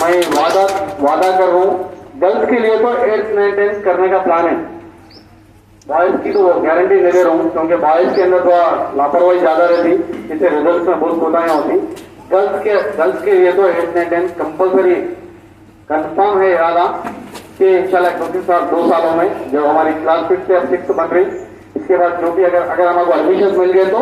मैं वादा कर रहा हूँ, गर्ल्स के लिए तो 8th 9th 10th करने का प्लान है। बॉयज की तो गारंटी नहीं दे रहा हूँ, क्योंकि बॉयज के अंदर थोड़ा लापरवाही ज्यादा रहती, इससे रिजल्ट में बहुत कोताहियां होती। गर्ल्स के लिए तो 8th 9th 10th compulsory confirm है इरादा कि इंशाल्लाह 2 सालों में जब हमारी क्लास 5th से अब 6th बन रही, इसके बाद जो भी अगर हमको एडमिशन मिल गए तो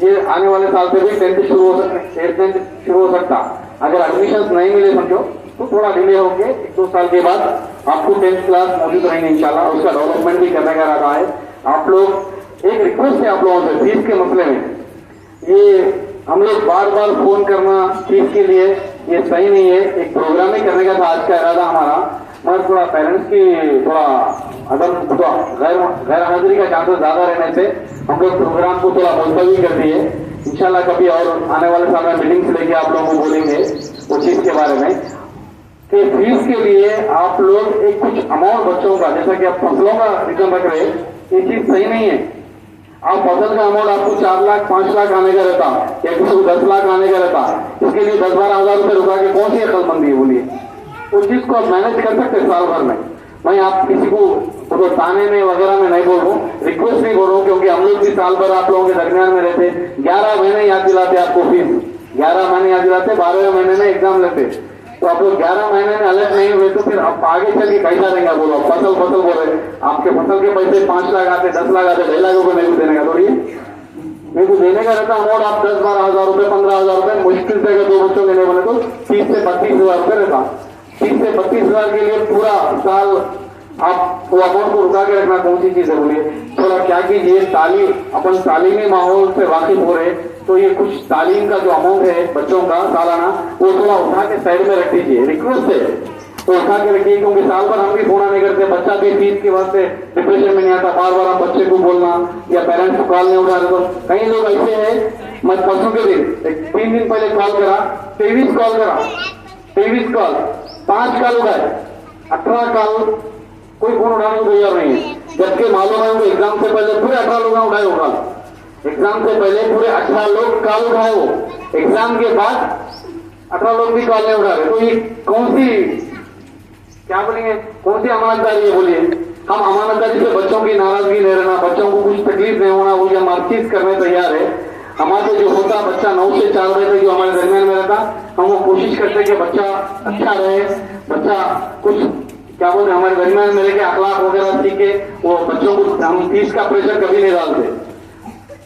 ये आने वाले साल से भी 10th शुरू हो सकता, 8th 9th शुरू हो सकता। अगर एडमिशन नहीं मिले समझो तो थोड़ा डिले होके 1-2 साल के बाद आपको 10th क्लास मौजूद रहेंगे इंशाल्लाह। उसका डेवलपमेंट भी करने का इरादा है। आप लोग, एक रिक्वेस्ट है आप लोगों से, फीस के मसले में ये हम लोग बार बार फोन करना फीस के लिए ये सही नहीं है। एक प्रोग्राम ही करने का था आज का इरादा हमारा, मगर थोड़ा पेरेंट्स की थोड़ा गैर हाजिरी का चांसेस ज्यादा रहने से हम लोग प्रोग्राम को थोड़ा मुलतवी कर दिए। इंशाल्लाह कभी और आने वाले साल में मीटिंग्स लेके आप लोगों को बोलेंगे उस चीज के बारे में कि फीस के लिए आप लोग एक कुछ अमाउंट बच्चों का, जैसा कि आप फसलों का रिटर्न रख रहे, ये चीज सही नहीं है। आप फसल का अमाउंट आपको 4 लाख 5 लाख आने का रहता या किसी को 10 लाख आने का रहता, इसके लिए 10-12 हजार रुपए रुका के कौन सी अकलमंदी है बोलिए? उस चीज को आप मैनेज कर सकते साल भर में। मैं आप किसी को तो ताने में वगैरह में नहीं बोल रहा हूँ, रिक्वेस्ट नहीं बोल रहा हूँ, क्योंकि हम लोग भी साल भर आप लोगों के दरमियान में रहते। 11 महीने याद दिलाते आपको फीस, 11 महीने याद दिलाते, 12वें महीने में एग्जाम लेते। तो आप लोग 11 महीने में अलर्ट नहीं हुए तो फिर आप आगे चल के कैसा रहेगा बोलो? फसल बोल रहे, आपके फसल के पैसे 5 लाख आते, 10 लाख आते, 2.5 लाख रुपए मेरे को देने का थोड़ी, मेरे को देने का रहता अमाउंट। आप 10-12 हजार रुपए 15 हजार रुपए मुश्किल से अगर 2 बच्चों के नहीं बने तो 30 से 32 हजार रुपए रहता। 30 से 32 हजार के लिए पूरा साल आप वो अमाउंट को रुका के रखना कौन सी चीज है बोलिए? थोड़ा क्या कीजिए, अपन तालीमी माहौल से वाकिफ हो रहे तो ये कुछ तालीम का जो अमाउंट है बच्चों का सालाना, वो थोड़ा उठा के साइड में रख दीजिए। रिक्वेस्ट है तो उठा के रखिए, क्योंकि साल भर हम भी फोन नहीं करते, बच्चा भी फीस के वास्ते डिप्रेशन में नहीं आता। बार बार हम बच्चे को बोलना या पेरेंट्स को कॉल नहीं उठा रहे। तो कई लोग ऐसे हैं, मैं परसों के दिन 3 दिन पहले कॉल करा, 23 कॉल करा, 23 कॉल, 5 कॉल उठाए, 18 कॉल कोई फोन उठाने को तैयार नहीं है। जबकि मालूम है उनको एग्जाम से पहले पूरे 18 लोग उठाए होगा, एग्जाम से पहले पूरे 18 लोग कॉल उठाए हो, एग्जाम के बाद 18 लोग भी कॉल नहीं उठा रहे। तो ये कौन सी, क्या बोलेंगे, कौन सी अमानतदारी है बोलिए? हम अमानतदारी से बच्चों की नाराजगी नहीं रहना, बच्चों को कुछ तकलीफ नहीं होना, वो हम हर चीज करने तैयार है। हमारे जो होता बच्चा 9 से 4 बजे तक जो हमारे दरमियान में रहता, हम वो कोशिश करते कि बच्चा अच्छा रहे, बच्चा कुछ क्या बोलते हमारे दरमियान में रह के अखलाक वगैरह सीखे। वो बच्चों को हम फीस का प्रेशर कभी नहीं डालते।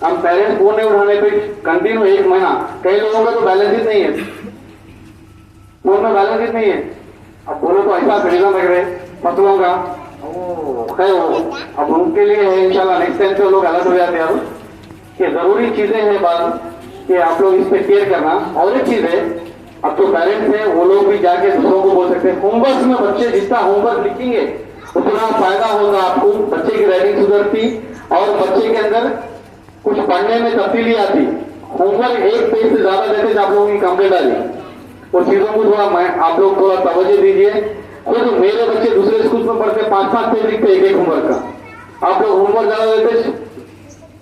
हम पेरेंट्स फोन नहीं उठाने पे कंटिन्यू 1 महीना, कई लोगों का तो बैलेंस ही नहीं है, फोन में बैलेंस ही नहीं है। अब बोलो तो ऐसा खरीदा लग रहे फसलों का है वो, अब उनके लिए है इंशाल्लाह नेक्स्ट टाइम से लोग अलग हो जाते हैं। अब ये जरूरी चीजें हैं बात कि आप लोग इस पे केयर करना। और एक चीज है, अब तो पेरेंट्स हैं वो लोग भी जाके दूसरों को बोल सकते हैं, होमवर्क में बच्चे जितना होमवर्क लिखेंगे उतना फायदा होगा आपको, बच्चे की राइटिंग सुधरती और बच्चे के अंदर कुछ पढ़ने में तब्दीली आती। होमवर्क 1 पेज से ज्यादा देते थे आप लोगों की कंप्लेंट आ रही, वो चीजों को थोड़ा आप लोग थोड़ा तवज्जो दीजिए। खुद मेरे बच्चे दूसरे स्कूल में पढ़ते 5-5 पेज लिखते एक होमवर्क का। आप लोग होमवर्क ज्यादा देते,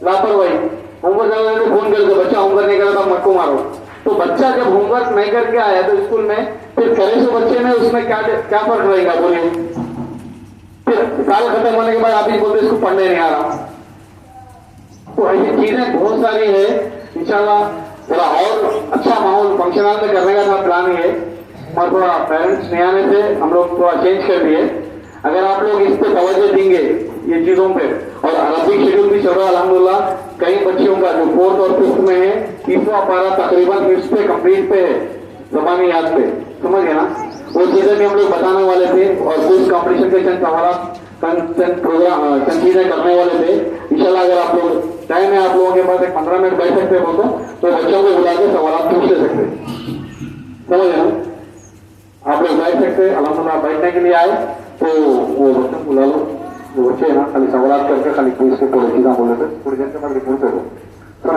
लापरवाही, होमवर्क ज्यादा देते, फोन करते, बच्चा होमवर्क नहीं करा था मत को मारो। तो बच्चा जब होमवर्क नहीं करके आया तो स्कूल में फिर करे तो बच्चे में उसमें क्या फर्क रहेगा बोलिए? फिर साल खत्म होने के बाद आप ही बोलते इसको पढ़ने नहीं आ रहा। तो ऐसी चीजें बहुत सारी है। इंशाल्लाह थोड़ा और अच्छा माहौल फंक्शनल में करने का था प्लान है, और थोड़ा पेरेंट्स नहीं आने से हम लोग थोड़ा चेंज कर दिए। अगर आप लोग इस पे तवज्जो देंगे ये चीजों पे, और अरबिक शेड्यूल भी चल रहा है अल्हम्दुलिल्लाह, कई बच्चियों का जो 4th और 5th में है 30वां पारा तकरीबन मिनट्स पे कंप्लीट पे है, जबानी याद पे, समझ गए ना? वो चीजें भी हम लोग बताने वाले थे और कुछ कॉम्पिटिशन के चंद सवाल प्रोग्राम चंद चीजें करने वाले थे। इंशाल्लाह अगर आप लोग टाइम है, आप लोगों के पास 15 मिनट बैठ सकते हो तो बच्चों को बुला के सवाल पूछ ले सकते, समझ गए ना? आप लोग बैठ सकते, अल्हम्दुलिल्लाह बैठने के लिए आए तो वो बच्चों को बुला लो, जो बच्चे है ना खाली सवाल करके खाली पुलिस के थोड़ी चीज़ा बोले थे, थोड़ी देर के बाद रिपोर्ट करो।